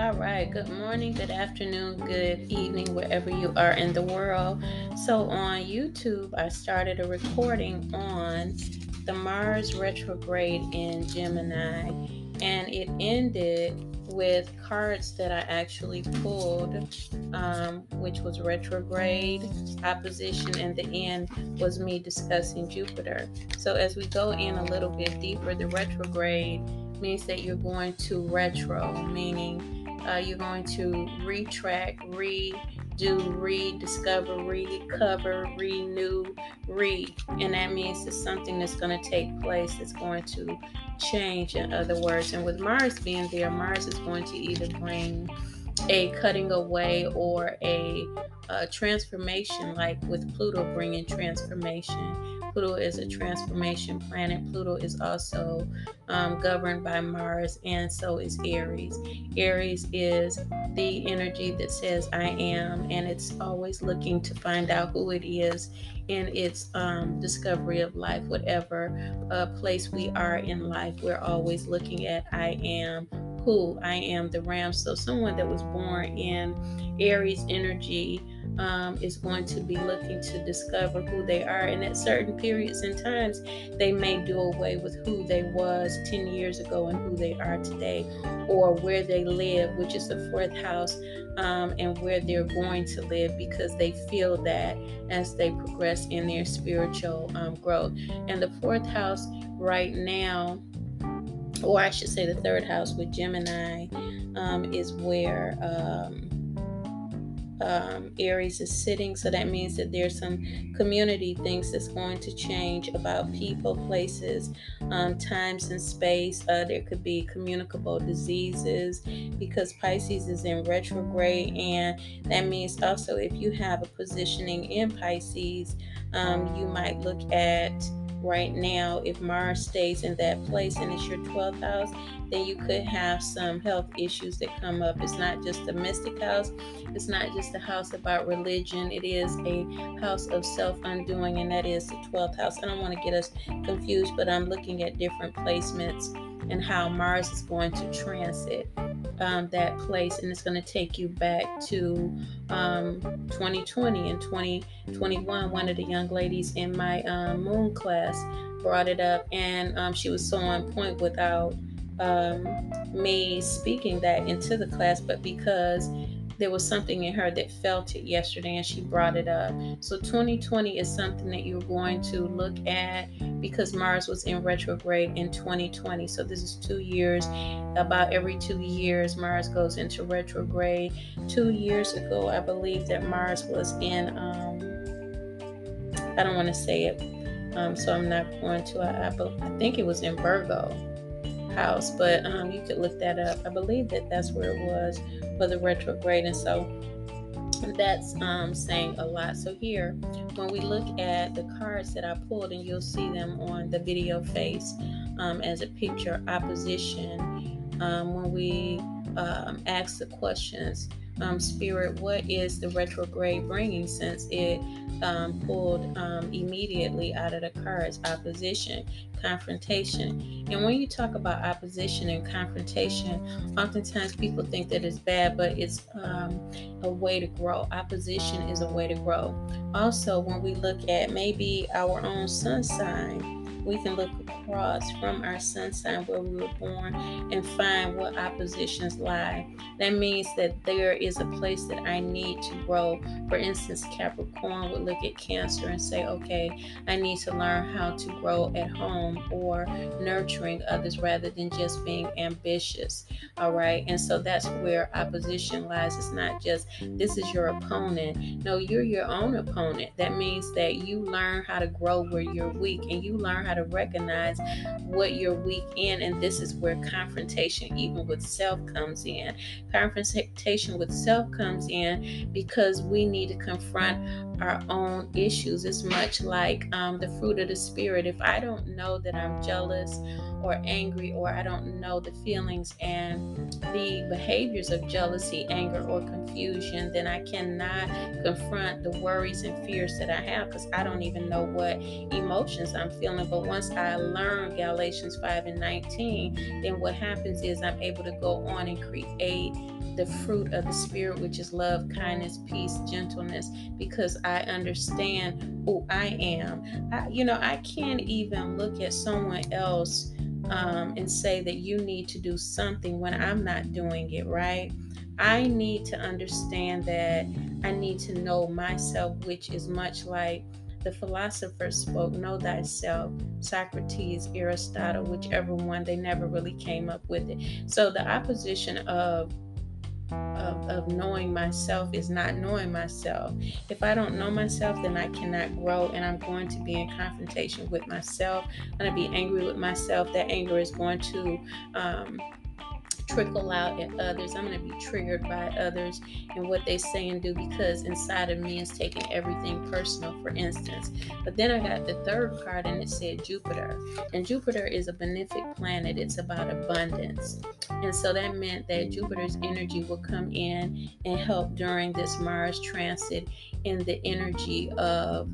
All right. Good morning, good afternoon, good evening, wherever you are in the world. So on YouTube, I started a recording on the Mars retrograde in Gemini, and it ended with cards that I actually pulled, which was retrograde, opposition, and the end was me discussing Jupiter. So as we go in a little bit deeper, the retrograde means that you're going to retro, meaning you're going to retract, redo, rediscover, recover, renew, and that means it's something that's going to take place that's going to change, in other words. And with Mars being there, Mars is going to either bring a cutting away or a transformation, like with Pluto bringing transformation. Pluto is a transformation planet. Pluto is also governed by Mars, and so is Aries. Aries is the energy that says I am, and it's always looking to find out who it is in its discovery of life. Whatever place we are in life, we're always looking at I am who I am, the Ram. So someone that was born in Aries energy is going to be looking to discover who they are, and at certain periods and times they may do away with who they was 10 years ago and who they are today, or where they live, which is the fourth house, and where they're going to live, because they feel that as they progress in their spiritual growth. And the fourth house right now, or I should say the third house with Gemini, is where Aries is sitting. So that means that there's some community things that's going to change about people, places, times and space. There could be communicable diseases because Pisces is in retrograde, and that means also if you have a positioning in Pisces, you might look at right now, if Mars stays in that place and it's your 12th house, then you could have some health issues that come up. It's not just a mystic house. It's not just a house about religion. It is a house of self-undoing, and that is the 12th house. I don't want to get us confused, but I'm looking at different placements and how Mars is going to transit that place, and it's going to take you back to 2020 and 2021. One of the young ladies in my moon class brought it up, and she was so on point without me speaking that into the class, but because there was something in her that felt it yesterday and she brought it up. So 2020 is something that you're going to look at because Mars was in retrograde in 2020. So this is 2 years. About every 2 years, Mars goes into retrograde. 2 years ago, I believe that Mars was in, I don't want to say it, so I'm not going to, I think it was in Virgo house, but you could look that up. I believe that that's where it was for the retrograde, and so that's saying a lot. So here, when we look at the cards that I pulled, and you'll see them on the video face as a picture, opposition, when we ask the questions, Spirit, what is the retrograde bringing, since it pulled immediately out of the cards, opposition, confrontation. And when you talk about opposition and confrontation, oftentimes people think that it's bad, but it's a way to grow. Opposition is a way to grow. Also, when we look at maybe our own sun sign, we can look across from our sun sign where we were born and find what oppositions lie. That means that there is a place that I need to grow. For instance, Capricorn would look at Cancer and say, okay, I need to learn how to grow at home, or nurturing others rather than just being ambitious. All right. And so that's where opposition lies. It's not just this is your opponent. No, you're your own opponent. That means that you learn how to grow where you're weak, and you learn how to recognize what you're weak in. And this is where confrontation, even with self, comes in. Confrontation with self comes in because we need to confront our own issues. It's much like the fruit of the spirit. If I don't know that I'm jealous or angry, or I don't know the feelings and the behaviors of jealousy, anger, or confusion, then I cannot confront the worries and fears that I have, because I don't even know what emotions I'm feeling. But once I learn Galatians 5:19, then what happens is I'm able to go on and create the fruit of the spirit, which is love, kindness, peace, gentleness, because I understand who I am. I can't even look at someone else and say that you need to do something when I'm not doing it, right? I need to understand that I need to know myself, which is much like the philosophers spoke, know thyself, Socrates, Aristotle, whichever one, they never really came up with it. So the opposition of knowing myself is not knowing myself. If I don't know myself, then I cannot grow, and I'm going to be in confrontation with myself. I'm going to be angry with myself. That anger is going to trickle out at others. I'm going to be triggered by others and what they say and do, because inside of me is taking everything personal, for instance. But then I got the third card, and it said Jupiter. And Jupiter is a benefic planet. It's about abundance. And so that meant that Jupiter's energy will come in and help during this Mars transit in the energy of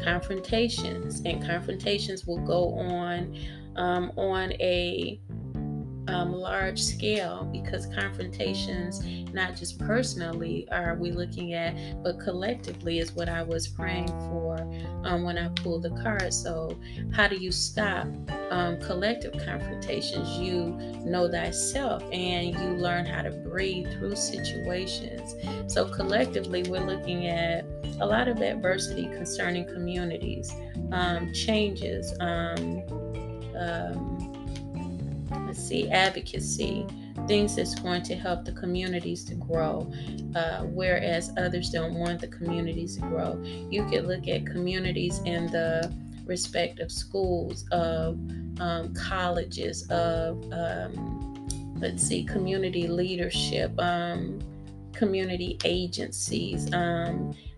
confrontations. And confrontations will go on a large scale, because confrontations, not just personally are we looking at, but collectively is what I was praying for when I pulled the card. So how do you stop collective confrontations? You know thyself, and you learn how to breathe through situations. So collectively, we're looking at a lot of adversity concerning communities, changes, advocacy, things that's going to help the communities to grow, whereas others don't want the communities to grow. You could look at communities in the respect of schools, of colleges, of community leadership, community agencies,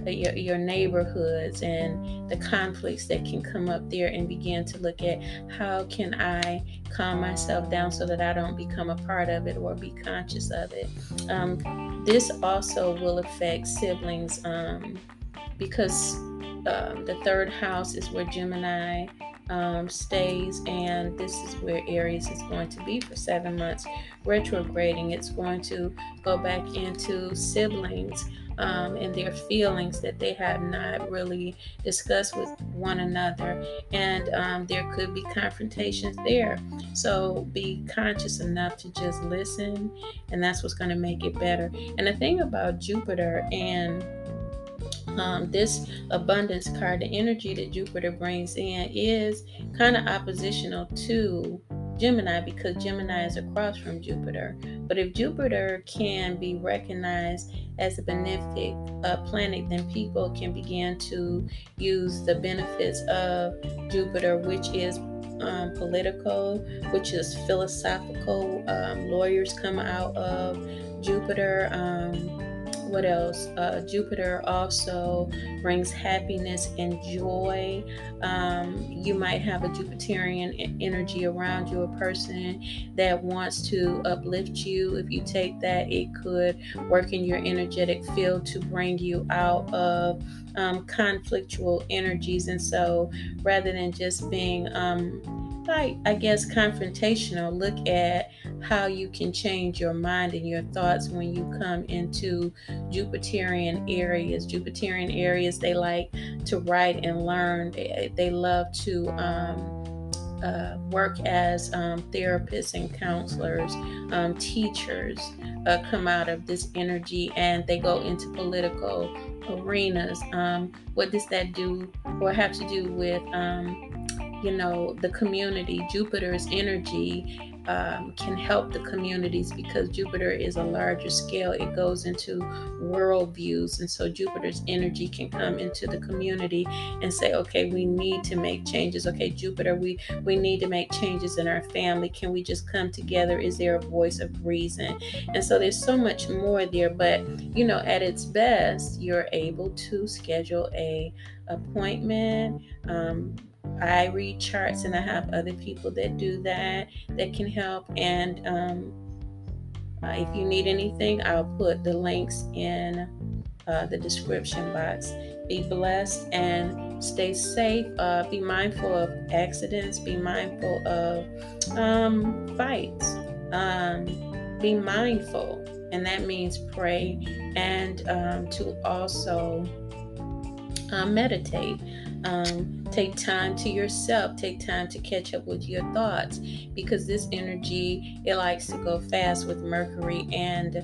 your neighborhoods, and the conflicts that can come up there, and begin to look at how can I calm myself down so that I don't become a part of it or be conscious of it. This also will affect siblings, because the third house is where Gemini stays, and this is where Aries is going to be for 7 months retrograding. It's going to go back into siblings and their feelings that they have not really discussed with one another, and there could be confrontations there. So be conscious enough to just listen, and that's what's going to make it better. And the thing about Jupiter and this abundance card, the energy that Jupiter brings in is kind of oppositional to Gemini, because Gemini is across from Jupiter. But if Jupiter can be recognized as a benefic planet, then people can begin to use the benefits of Jupiter, which is political, which is philosophical. Lawyers come out of Jupiter. What else? Jupiter also brings happiness and joy. You might have a Jupiterian energy around you, a person that wants to uplift you. If you take that, it could work in your energetic field to bring you out of conflictual energies. And so rather than just being confrontational, look at how you can change your mind and your thoughts when you come into Jupiterian areas. Jupiterian areas, they like to write and learn. They love to work as therapists and counselors. Teachers come out of this energy, and they go into political arenas. What does that do or have to do with the community? Jupiter's energy can help the communities, because Jupiter is a larger scale. It goes into world views, and so Jupiter's energy can come into the community and say, okay, we need to make changes. Okay, Jupiter, we need to make changes in our family. Can we just come together? Is there a voice of reason? And so there's so much more there, but at its best, you're able to schedule a appointment. I read charts, and I have other people that do that can help. And if you need anything, I'll put the links in the description box. Be blessed and stay safe. Be mindful of accidents. Be mindful of fights. Be mindful, and that means pray, and to also meditate. Take time to yourself. Take time to catch up with your thoughts, because this energy, it likes to go fast with Mercury and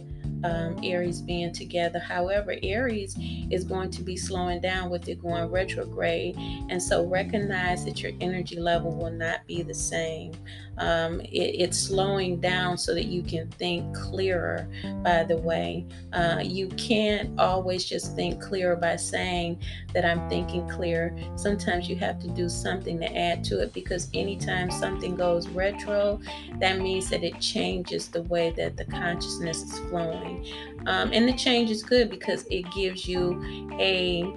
Aries being together. However, Aries is going to be slowing down with it going retrograde, and so recognize that your energy level will not be the same. It's slowing down so that you can think clearer. By the way, you can't always just think clearer by saying that I'm thinking clear. Sometimes you have to do something to add to it, because anytime something goes retro, that means that it changes the way that the consciousness is flowing. And the change is good, because it gives you a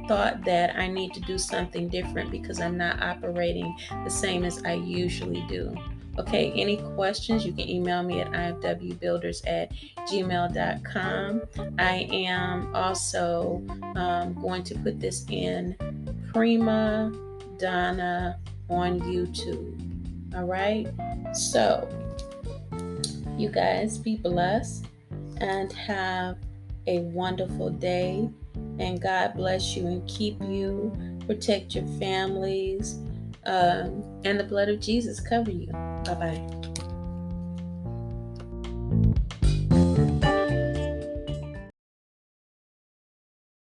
thought that I need to do something different, because I'm not operating the same as I usually do. Okay, any questions, you can email me at ifwbuilders@gmail.com. I am also going to put this in Prima Donna on YouTube. All right, so you guys be blessed and have a wonderful day, and God bless you and keep you, protect your families, and the blood of Jesus cover you. Bye-bye.